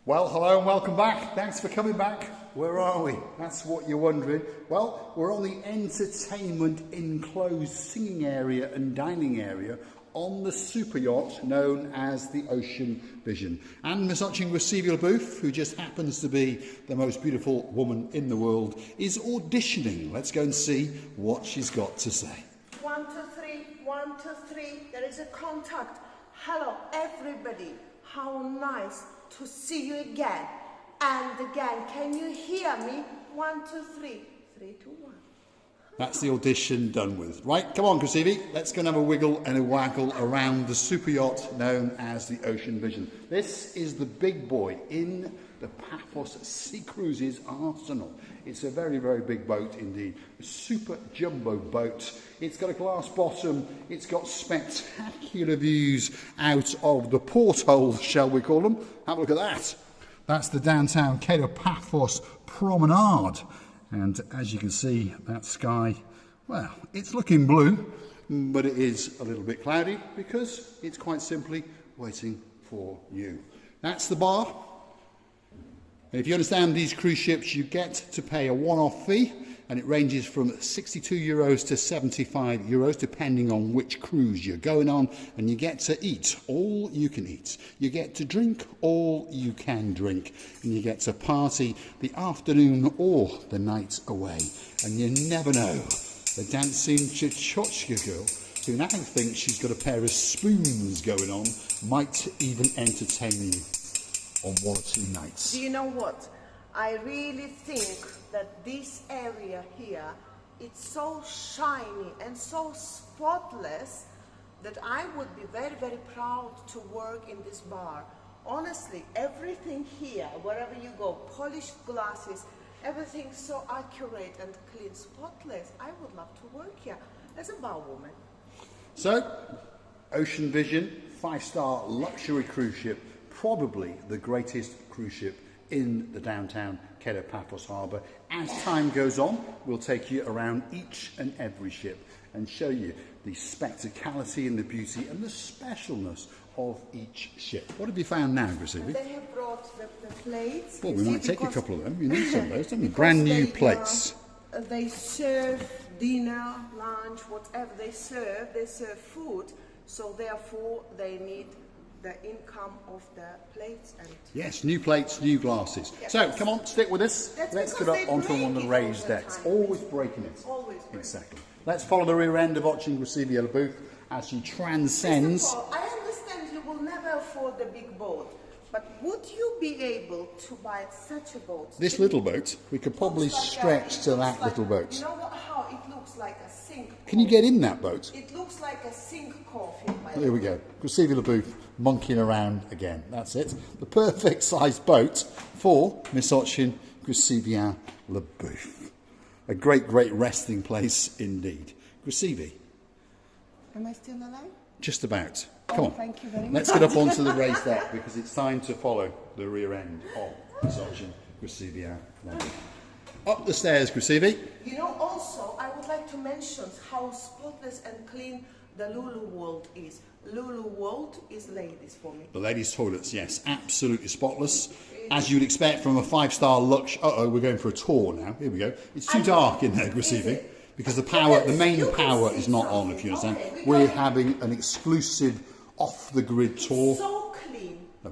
Well, hello and welcome back. Thanks for coming back. Where are we? That's what you're wondering. Well, we're on the entertainment enclosed singing area and dining area on the super yacht known as the Ocean Vision. And Miss Grisevia Booth, who just happens to be the most beautiful woman in the world, is auditioning. Let's go and see what she's got to say. 1, 2, 3, 1, 2, 3. There is a contact. Hello, everybody. How nice to see you again and again. Can you hear me? 1, 2, 3. 3, 2, 1. That's the audition done with. Right, come on, Grisevia. Let's go and have a wiggle and a waggle around the super yacht known as the Ocean Vision. This is the big boy in the Paphos Sea Cruises arsenal. It's a very, very big boat indeed. A super jumbo boat. It's got a glass bottom. It's got spectacular views out of the portholes, shall we call them. Have a look at that. That's the downtown Cape of Paphos promenade. And as you can see, that sky, well, it's looking blue, but it is a little bit cloudy because it's quite simply waiting for you. That's the bar. And if you understand these cruise ships, you get to pay a one-off fee, and it ranges from 62 euros to 75 euros, depending on which cruise you're going on, and you get to eat all you can eat. You get to drink all you can drink, and you get to party the afternoon or the night away. And you never know, the dancing Tchotchke girl, who now thinks she's got a pair of spoons going on, might even entertain you on 1 or 2 nights. Do you know what? I really think that this area here, it's so shiny and so spotless that I would be very, very proud to work in this bar. Honestly, everything here, wherever you go, polished glasses, everything's so accurate and clean, spotless. I would love to work here as a barwoman. So, Ocean Vision, 5-star luxury cruise ship, probably the greatest cruise ship in the downtown Cape of Paphos Harbour. As time goes on, we'll take you around each and every ship and show you the spectacality and the beauty and the specialness of each ship. What have you found now, Grisevia? They have brought the plates. Well, we might take a couple of them. You need some of those, don't we? Brand new plates. They serve dinner, lunch, whatever they serve food. So therefore, they need the income of the plates and... Yes, new plates, new glasses. Yes. So, come on, stick with us. Let's get up onto one of the raised decks. Always breaking it. Always breaking. Exactly. Let's follow the rear end of Grisevia Booth as she transcends. Paul, I understand you will never afford the big boat, but would you be able to buy such a boat? This little boat, we could probably stretch to that little boat. You know what, how it looks like a sink. Can you get in that boat? It looks like a sink coffin. There we go. Grisevia Booth monkeying around again. That's it. The perfect sized boat for Miss Grisevia Booth. A great, great resting place indeed. Grisevia. Am I still alive? Just about. Come on. Thank you very much. Let's get up onto the raised deck because it's time to follow the rear end of Miss Grisevia. Up the stairs, Grisevia. You know, also, I would like to mention how spotless and clean the Lulu World is. Lulu World is ladies for me. The ladies' toilets, yes, absolutely spotless. As you'd expect from a 5-star luxe. Uh-oh, we're going for a tour now. Here we go. It's too dark in there, Grisevia, because the main power is not on, if you understand. We're having an exclusive off-the-grid tour. So clean. All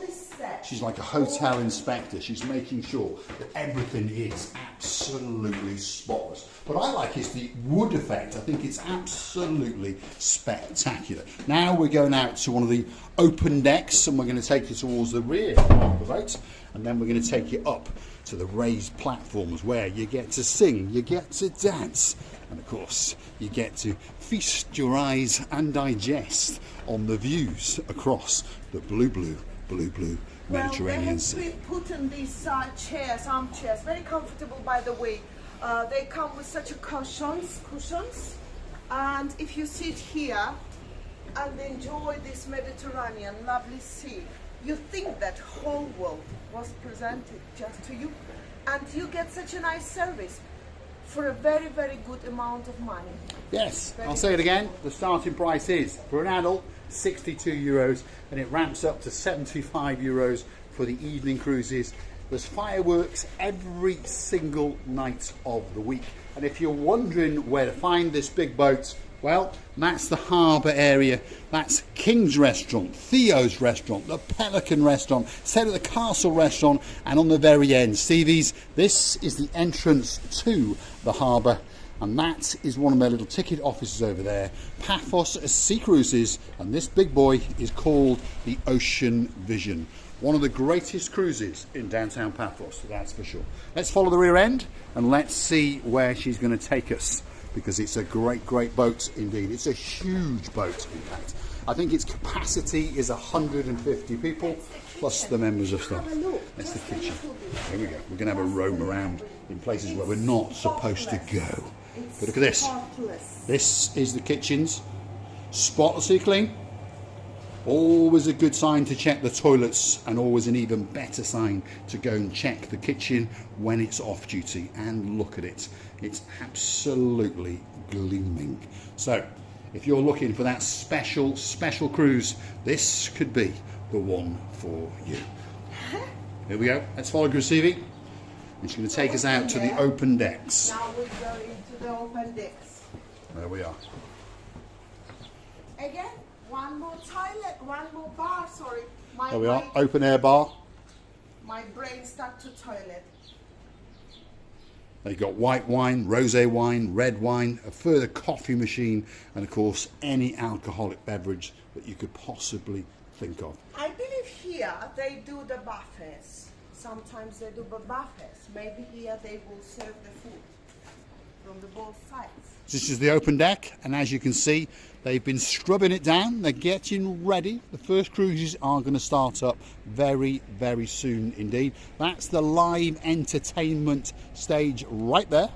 this set. She's like a hotel inspector. She's making sure that everything is absolutely spotless. What I like is the wood effect. I think it's absolutely spectacular. Now we're going out to one of the open decks and we're going to take you towards the rear of the boat, and then we're going to take you up to the raised platforms where you get to sing, you get to dance, and of course you get to feast your eyes and digest on the views across the blue Mediterranean Sea. Well, they have put in these chairs, armchairs, very comfortable by the way. They come with such a cushions, and if you sit here and enjoy this Mediterranean lovely sea, you think that whole world was presented just to you, and you get such a nice service for a very, very good amount of money. Yes, I'll say it again, the starting price is, for an adult, 62 euros, and it ramps up to 75 euros for the evening cruises. There's fireworks every single night of the week. And if you're wondering where to find this big boat, well, that's the harbour area. That's King's Restaurant, Theo's Restaurant, the Pelican Restaurant, Set at the Castle Restaurant, and on the very end, Stevie's. This is the entrance to the harbour, and that is one of their little ticket offices over there, Paphos Sea Cruises, and this big boy is called the Ocean Vision. One of the greatest cruises in downtown Paphos, that's for sure. Let's follow the rear end and let's see where she's going to take us, because it's a great, great boat indeed. It's a huge boat, in fact. I think its capacity is 150 people, plus the members of staff. That's the kitchen. There we go. We're going to have a roam around in places where we're not supposed to go. But look at this. This is the kitchens. Spotlessly clean. Always a good sign to check the toilets, and always an even better sign to go and check the kitchen when it's off duty. And look at it, it's absolutely gleaming. So if you're looking for that special cruise, this could be the one for you. Here we go, let's follow Gracievi. She's going to take us out to the open decks. Now we're going to the open decks. There we are. Again, one more toilet, one more bar, sorry. There we are, open air bar. My brain stuck to toilet. They've got white wine, rosé wine, red wine, a further coffee machine, and of course any alcoholic beverage that you could possibly think of. I believe here they do the buffets. Sometimes they do the buffets. Maybe here they will serve the food from the both sides. This is the open deck, and as you can see, they've been scrubbing it down. They're getting ready. The first cruises are going to start up very, very soon indeed. That's the live entertainment stage right there.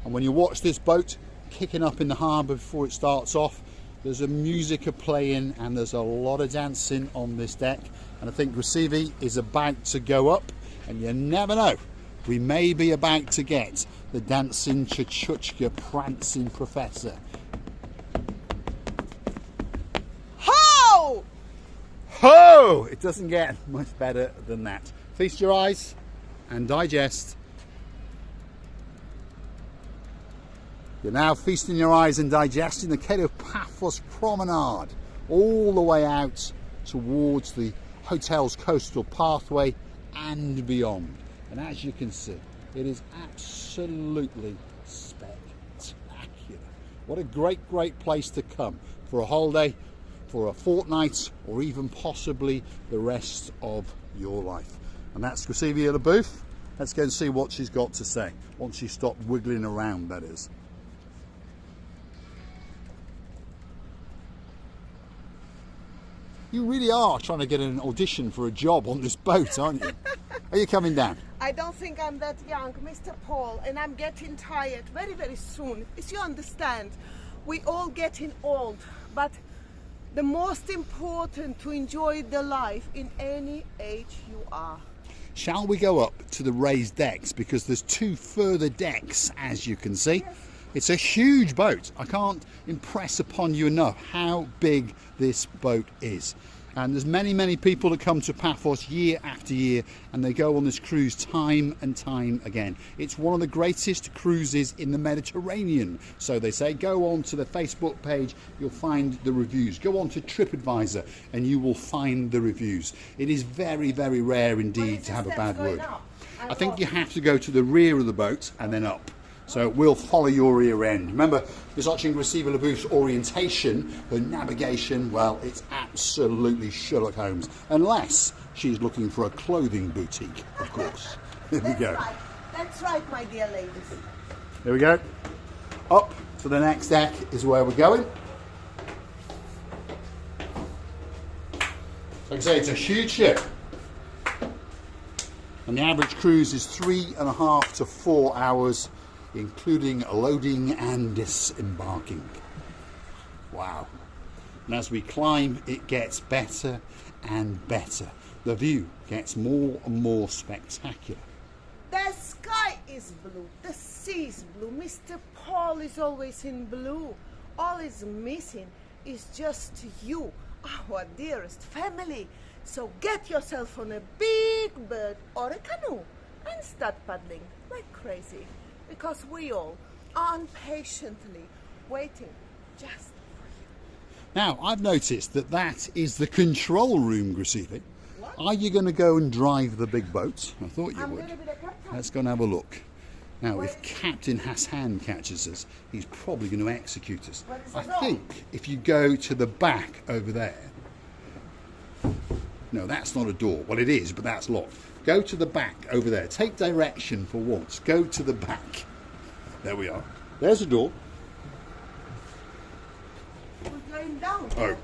And when you watch this boat kicking up in the harbour before it starts off, there's a music playing and there's a lot of dancing on this deck. And I think Gracievi is about to go up, and you never know, we may be about to get the dancing Chuchuchka prancing professor. Ho! Ho! It doesn't get much better than that. Feast your eyes and digest. You're now feasting your eyes and digesting the Cape of Paphos promenade all the way out towards the hotel's coastal pathway and beyond. And as you can see, it is absolutely spectacular. What a great, great place to come for a holiday, for a fortnight, or even possibly the rest of your life. And that's Gracievi at the booth. Let's go and see what she's got to say, once she stopped wiggling around, that is. You really are trying to get an audition for a job on this boat, aren't you? Are you coming down? I don't think I'm that young, Mr. Paul, and I'm getting tired very, very soon. As you understand, we all getting old, but the most important to enjoy the life in any age you are. Shall we go up to the raised decks, because there's two further decks, as you can see. Yes. It's a huge boat. I can't impress upon you enough how big this boat is. And there's many, many people that come to Paphos year after year, and they go on this cruise time and time again. It's one of the greatest cruises in the Mediterranean, so they say. Go on to the Facebook page, you'll find the reviews. Go on to TripAdvisor and you will find the reviews. It is very, very rare indeed to have a bad word. I think you have to go to the rear of the boat and then up. So we'll follow your rear end. Remember, we're watching Gracievi LeBouf's orientation, her navigation, well, it's absolutely Sherlock Holmes. Unless she's looking for a clothing boutique, of course. Here we go. Right. That's right, my dear ladies. Here we go. Up to the next deck is where we're going. Like I say, it's a huge ship. And the average cruise is 3.5 to 4 hours, including loading and disembarking. Wow. And as we climb, it gets better and better. The view gets more and more spectacular. The sky is blue, the sea is blue, Mr. Paul is always in blue. All is missing is just you. our dearest family. So get yourself on a big bird or a canoe and start paddling like crazy, because we all are impatiently waiting just. Now, I've noticed that that is the control room, Gracivi. What? Are you going to go and drive the big boat? I thought you I'm would. going to be the captain. Let's go and have a look. Now, Where if Captain Hassan catches us, he's probably going to execute us. Where is the I door? think if you go to the back over there... No, that's not a door. Well, it is, but that's locked. Go to the back over there. Take direction for once. Go to the back. There we are. There's a door. We're going down. Oh,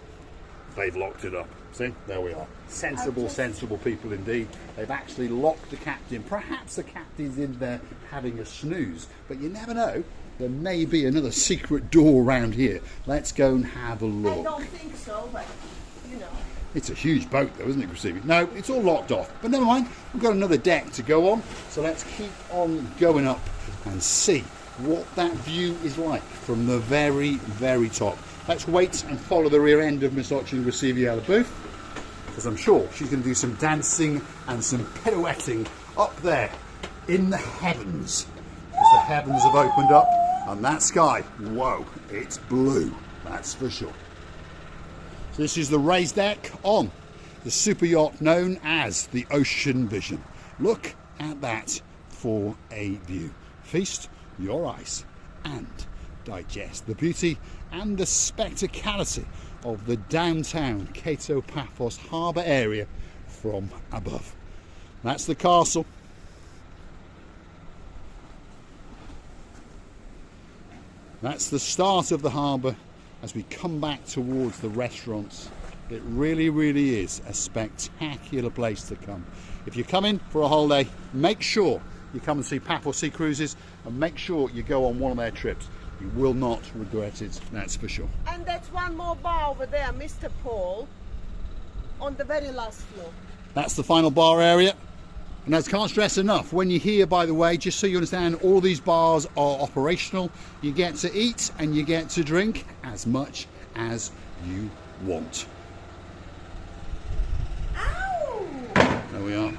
they've locked it up. See, there we are. Sensible people indeed. They've actually locked the captain. Perhaps the captain's in there having a snooze, but you never know. There may be another secret door around here. Let's go and have a look. I don't think so, but you know. It's a huge boat though, isn't it, Gracivi? No, it's all locked off. But never mind, we've got another deck to go on. So let's keep on going up and see what that view is like from the very, very top. Let's wait and follow the rear end of Miss Ochin Gracivi out of the booth, because I'm sure she's going to do some dancing and some pirouetting up there in the heavens. Because the heavens have opened up and that sky, whoa, it's blue, that's for sure. So this is the raised deck on the super yacht known as the Ocean Vision. Look at that for a view. Feast your eyes and digest the beauty and the spectacality of the downtown Cato Paphos Harbour area from above. That's the castle. That's the start of the harbour as we come back towards the restaurants. It really, really is a spectacular place to come. If you're coming for a holiday, make sure you come and see Paphos Sea Cruises and make sure you go on one of their trips. You will not regret it, that's for sure. And that's one more bar over there, Mr. Paul, on the very last floor. That's the final bar area. And I can't stress enough, when you're here, by the way, just so you understand, all these bars are operational. You get to eat and you get to drink as much as you want. Ow! There we are.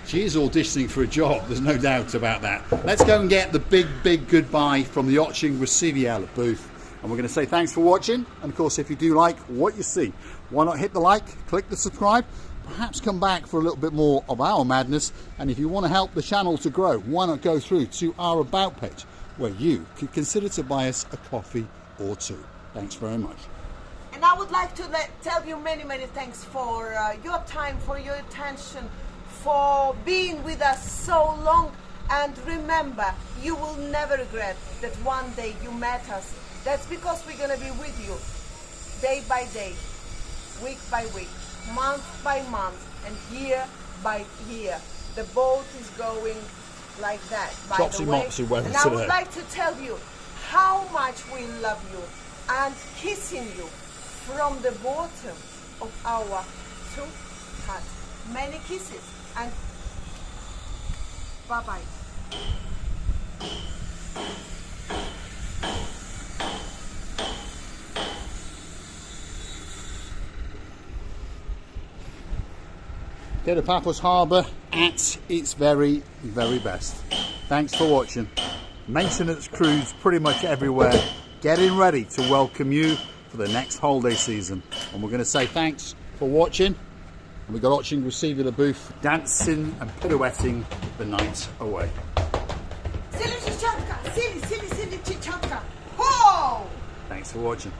She is auditioning for a job, there's no doubt about that. Let's go and get the big goodbye from the Ochin Gracivi out of booth. And we're going to say thanks for watching. And of course, if you do like what you see, why not hit the like, click the subscribe, perhaps come back for a little bit more of our madness. And if you want to help the channel to grow, why not go through to our About page, where you could consider to buy us a coffee or two. Thanks very much. And I would like to tell you many thanks for your time, for your attention, for being with us so long. And remember, you will never regret that one day you met us. That's because we're going to be with you day by day, week by week, month by month, and year by year. The boat is going like that, by the way. Topsy-mopsy weather And I would today. like to tell you how much we love you and kissing you from the bottom of our heart. Many kisses and bye-bye. Get to Paphos Harbour at its very, very best. Thanks for watching. Maintenance crews pretty much everywhere, getting ready to welcome you for the next holiday season. And we're going to say thanks for watching. And we've got Ochin Gracivi the booth, dancing and pirouetting the night away. Silly chichatka, silly chichatka. Ho! Thanks for watching.